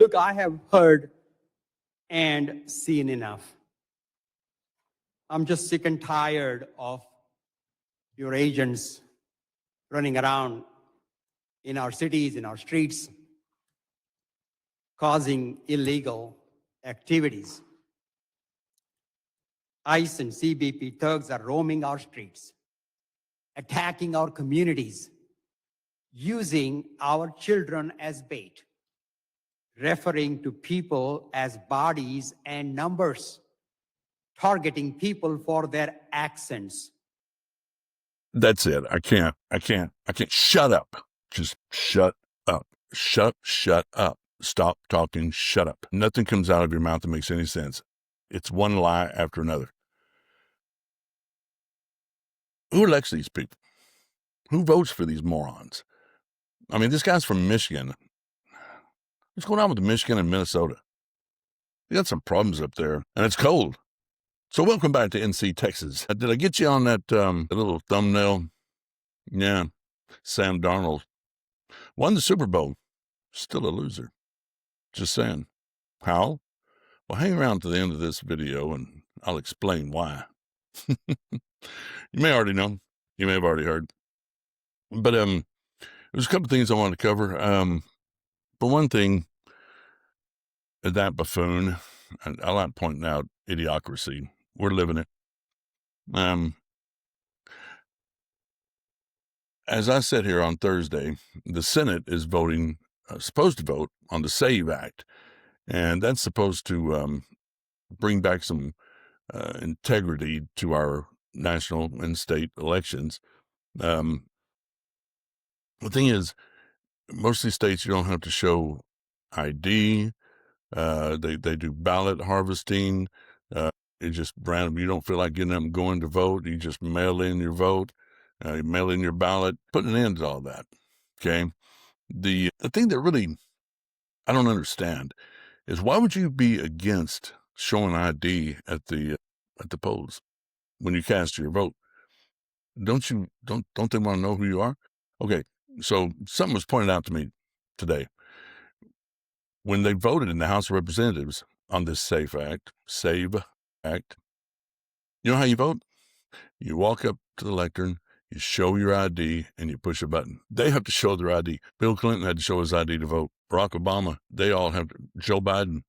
look, I have heard and seen enough. I'm just sick and tired of your agents running around in our cities, in our streets, causing illegal activities. ICE and CBP thugs are roaming our streets, attacking our communities, using our children as bait, referring to people as bodies and numbers, targeting people for their accents. That's it. I can't. Shut up. Just shut up. Shut up. Stop talking. Shut up. Nothing comes out of your mouth that makes any sense. It's one lie after another. Who elects these people? Who votes for these morons? I mean, this guy's from Michigan. What's going on with Michigan and Minnesota? You got some problems up there, and it's cold. So welcome back to NC, Texas. Did I get you on that little thumbnail? Yeah, Sam Darnold won the Super Bowl. Still a loser. Just saying. How? Well, hang around to the end of this video, and I'll explain why. You may already know. You may have already heard. But there's a couple things I wanted to cover. For one thing, that buffoon, and I like pointing out idiocracy. We're living it. As I said here on Thursday, the Senate is voting, supposed to vote on the SAVE Act, and that's supposed to bring back some integrity to our national and state elections. The thing is, most of these states, you don't have to show ID. They do ballot harvesting. It's just random. You don't feel like getting up and going to vote. You just mail in your vote. You mail in your ballot, putting an end to all that. Okay. The thing that really I don't understand is why would you be against showing ID at the polls when you cast your vote? Don't they want to know who you are? Okay. So something was pointed out to me today. When they voted in the House of Representatives on this SAVE Act, you know how you vote? You walk up to the lectern, you show your ID, and you push a button. They have to show their ID. Bill Clinton had to show his ID to vote. Barack Obama, they all have to. Joe Biden,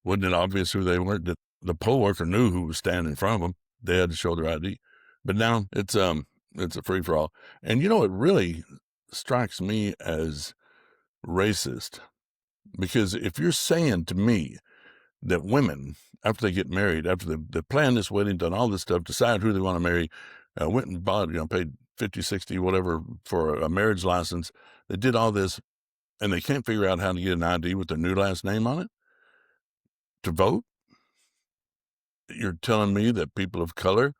wasn't it obvious who they were? The poll worker knew who was standing in front of them. They had to show their ID. But now it's a free-for-all. And you know, it really strikes me as racist. Because if you're saying to me that women, after they get married, after they plan this wedding, done all this stuff, decide who they want to marry, went and bought, paid 50, 60, whatever for a marriage license. They did all this, and they can't figure out how to get an ID with their new last name on it to vote. You're telling me that people of color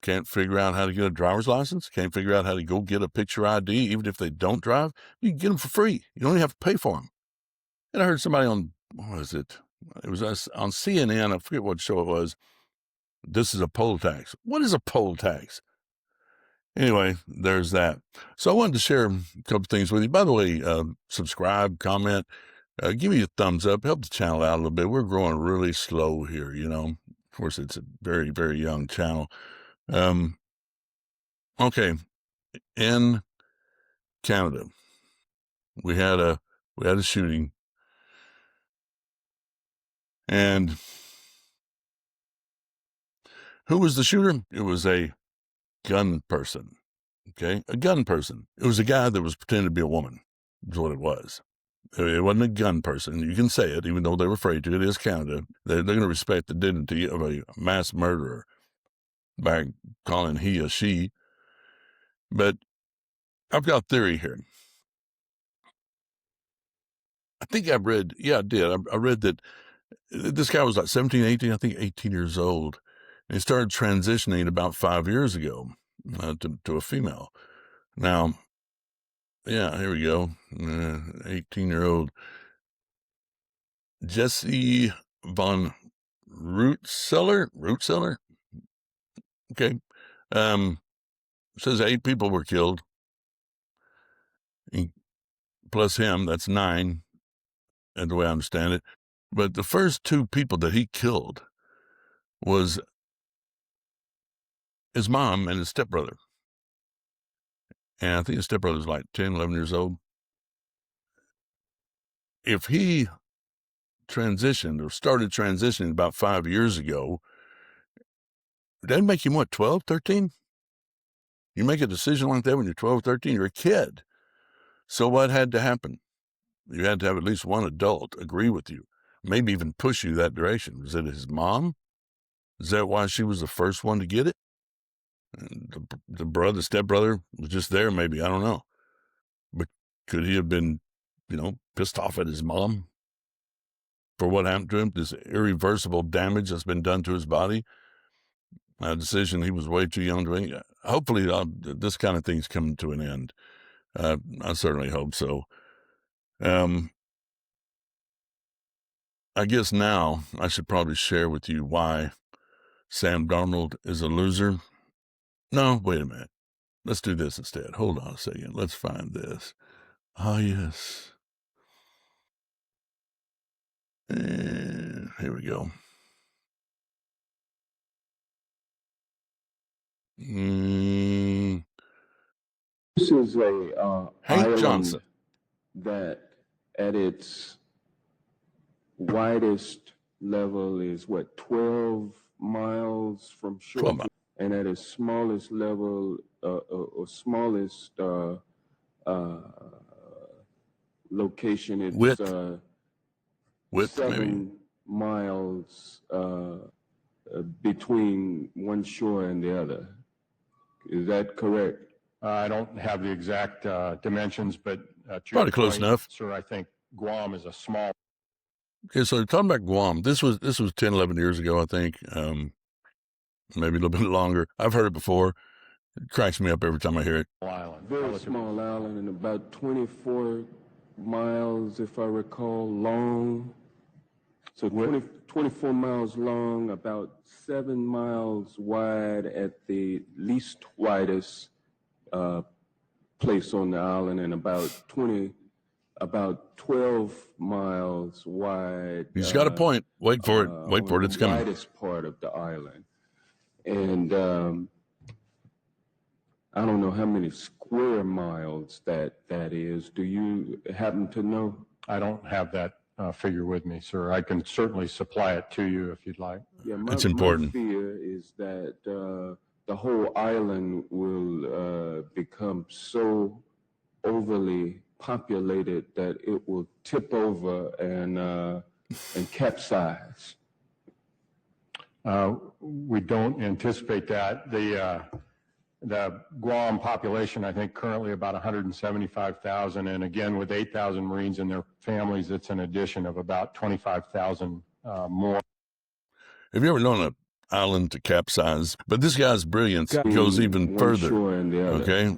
can't figure out how to get a driver's license, can't figure out how to go get a picture ID, even if they don't drive? You can get them for free. You don't even have to pay for them. And I heard somebody on, what was it? It was on CNN. I forget what show it was. This is a poll tax. What is a poll tax? Anyway, there's that. So I wanted to share a couple things with you. By the way, subscribe, comment, give me a thumbs up, help the channel out a little bit. We're growing really slow here, Of course, it's a very, very young channel. Okay. In Canada, we had a shooting, and who was the shooter? It was a gun person. Okay, a gun person. It was a guy that was pretending to be a woman, is what it was. It wasn't a gun person. You can say it, even though they were afraid to. It is Canada. They're going to respect the dignity of a mass murderer by calling he a she. But I've got a theory here. I think I read, I did. I read that this guy was like 17, 18, I think 18 years old. And he started transitioning about 5 years ago to a female. Now, here we go. 18-year-old Jesse von Rootseller. Okay. Says 8 people were killed. Plus him, that's 9. the way I understand it. But the first two people that he killed was his mom and his stepbrother. And I think his stepbrother was like 10, 11 years old. If he transitioned or started transitioning about 5 years ago, that'd make him what, 12, 13? You make a decision like that when you're 12, 13, you're a kid. So what had to happen? You had to have at least one adult agree with you, maybe even push you that direction. Was it his mom? Is that why she was the first one to get it? And the stepbrother was just there, maybe. I don't know. But could he have been, pissed off at his mom for what happened to him? This irreversible damage that's been done to his body? A decision he was way too young to make. Hopefully, this kind of thing's coming to an end. I certainly hope so. I guess now I should probably share with you why Sam Darnold is a loser. No, wait a minute. Let's do this instead. Hold on a second. Let's find this. Ah, yes. And here we go. This is a Hank island Johnson. that at its widest level is 12 miles from shore, 12 miles. and at its smallest level or smallest location, it's Width, 7 maybe. miles between one shore and the other. Is that correct? I don't have the exact dimensions, but to Probably your close point, enough. sir, I think Guam is a small. Okay, so talking about Guam, this was 10, 11 years ago, I think. Maybe a little bit longer. I've heard it before. It cracks me up every time I hear it. Island. Very small island, and about 24 miles, if I recall, long. So 24 miles long, about 7 miles wide at the least widest place on the island, and about 12 miles wide. He's got a point. Wait for it. Wait for it. It's coming. The widest part of the island. And I don't know how many square miles that is. Do you happen to know? I don't have that figure with me, sir. I can certainly supply it to you if you'd like. Yeah, It's important. My fear is that the whole island will become so overly populated that it will tip over and capsize. We don't anticipate that. The Guam population, I think, currently about 175,000, and again, with 8,000 Marines and their families, it's an addition of about 25,000 more. Have you ever known an island to capsize? But this guy's brilliance goes even further. Okay?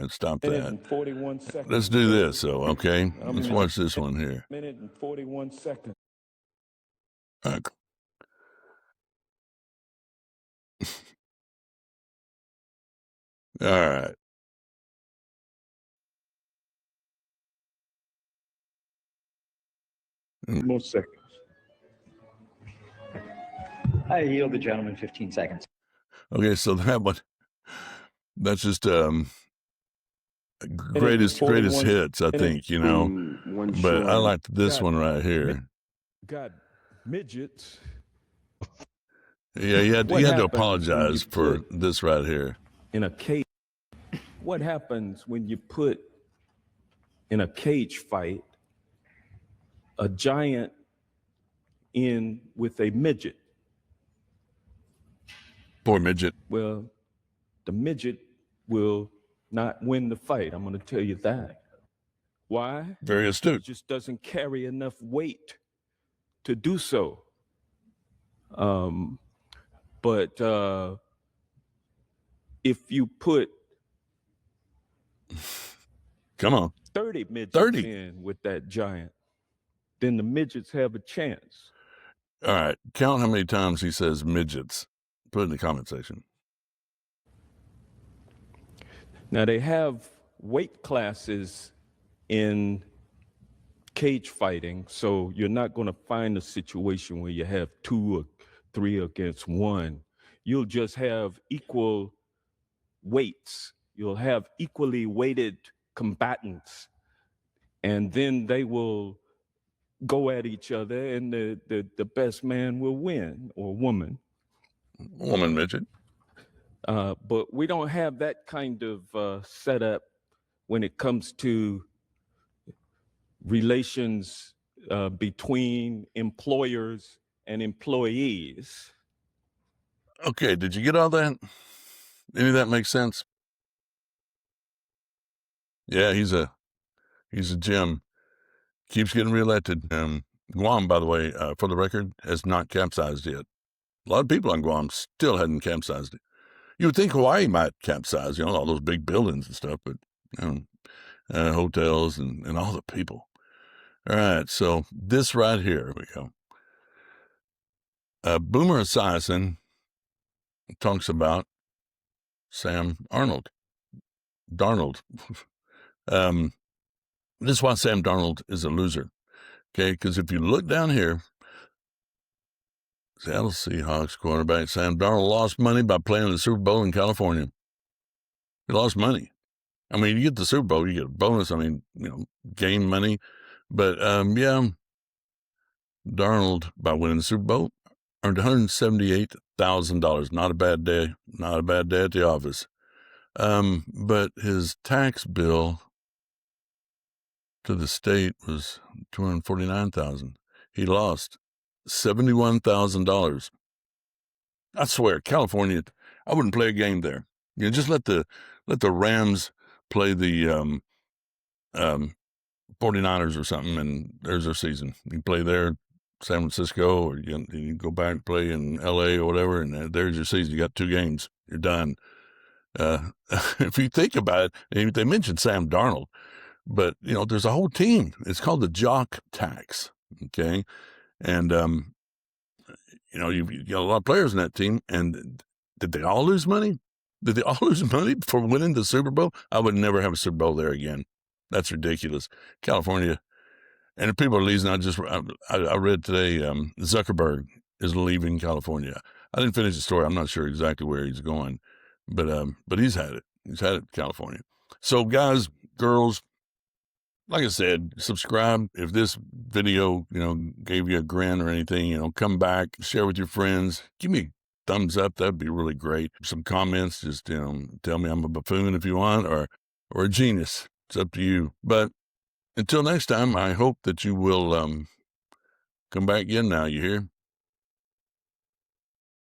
Stop that. 41 seconds. Let's do this, so, okay? Let's watch this one here. Minute and 41 seconds. All right. More seconds. I yield the gentleman 15 seconds. Okay, so that's just greatest hits, I think, But I liked this one right here. Got midgets. Yeah, he had to apologize for this right here. In a cage. What happens when you put in a cage fight a giant in with a midget? Poor midget. Well, the midget will not win the fight. I'm going to tell you that. Why? Very astute. It just doesn't carry enough weight to do so. But if you put come on 30 midgets in with that giant, then the midgets have a chance. All right, count how many times he says midgets. Put it in the comment section. Now they have weight classes in cage fighting, so you're not going to find a situation where you have 2 or 3 against 1. You'll just have equal weights. You'll have equally weighted combatants, and then they will go at each other, and the best man will win, or woman. Woman midget. But we don't have that kind of setup when it comes to relations between employers and employees. Okay, did you get all that? Any of that make sense? Yeah, he's a gem. Keeps getting reelected. Guam, by the way, for the record, has not capsized yet. A lot of people on Guam still hadn't capsized it. You would think Hawaii might capsize, all those big buildings and stuff, but hotels and all the people. All right, so this right here we go. Boomer Esiason talks about Sam Darnold. This is why Sam Darnold is a loser. Okay, because if you look down here, Seattle Seahawks quarterback Sam Darnold lost money by playing in the Super Bowl in California. He lost money. I mean, you get the Super Bowl, you get a bonus. I mean, gain money. But, Darnold, by winning the Super Bowl, earned $178,000. Not a bad day. Not a bad day at the office. But his tax bill to the state was $249,000. He lost $71,000. I swear, California, I wouldn't play a game there. Just let the Rams play the 49ers or something, and there's their season. You play there, San Francisco, or you go back and play in L.A. or whatever, and there's your season. You got 2 games. You're done. If you think about it, they mentioned Sam Darnold, but, there's a whole team. It's called the jock tax, okay? And, you've got a lot of players in that team, and did they all lose money? Did they all lose money for winning the Super Bowl? I would never have a Super Bowl there again. That's ridiculous. California, and if people are leaving, I read today, Zuckerberg is leaving California. I didn't finish the story. I'm not sure exactly where he's going, but he's had it. He's had it in California. So guys, girls, like I said, subscribe. If this video, gave you a grin or anything, come back, share with your friends. Give me a thumbs up. That'd be really great. Some comments, just, tell me I'm a buffoon if you want, or a genius. It's up to you. But until next time, I hope that you will come back again now, you hear?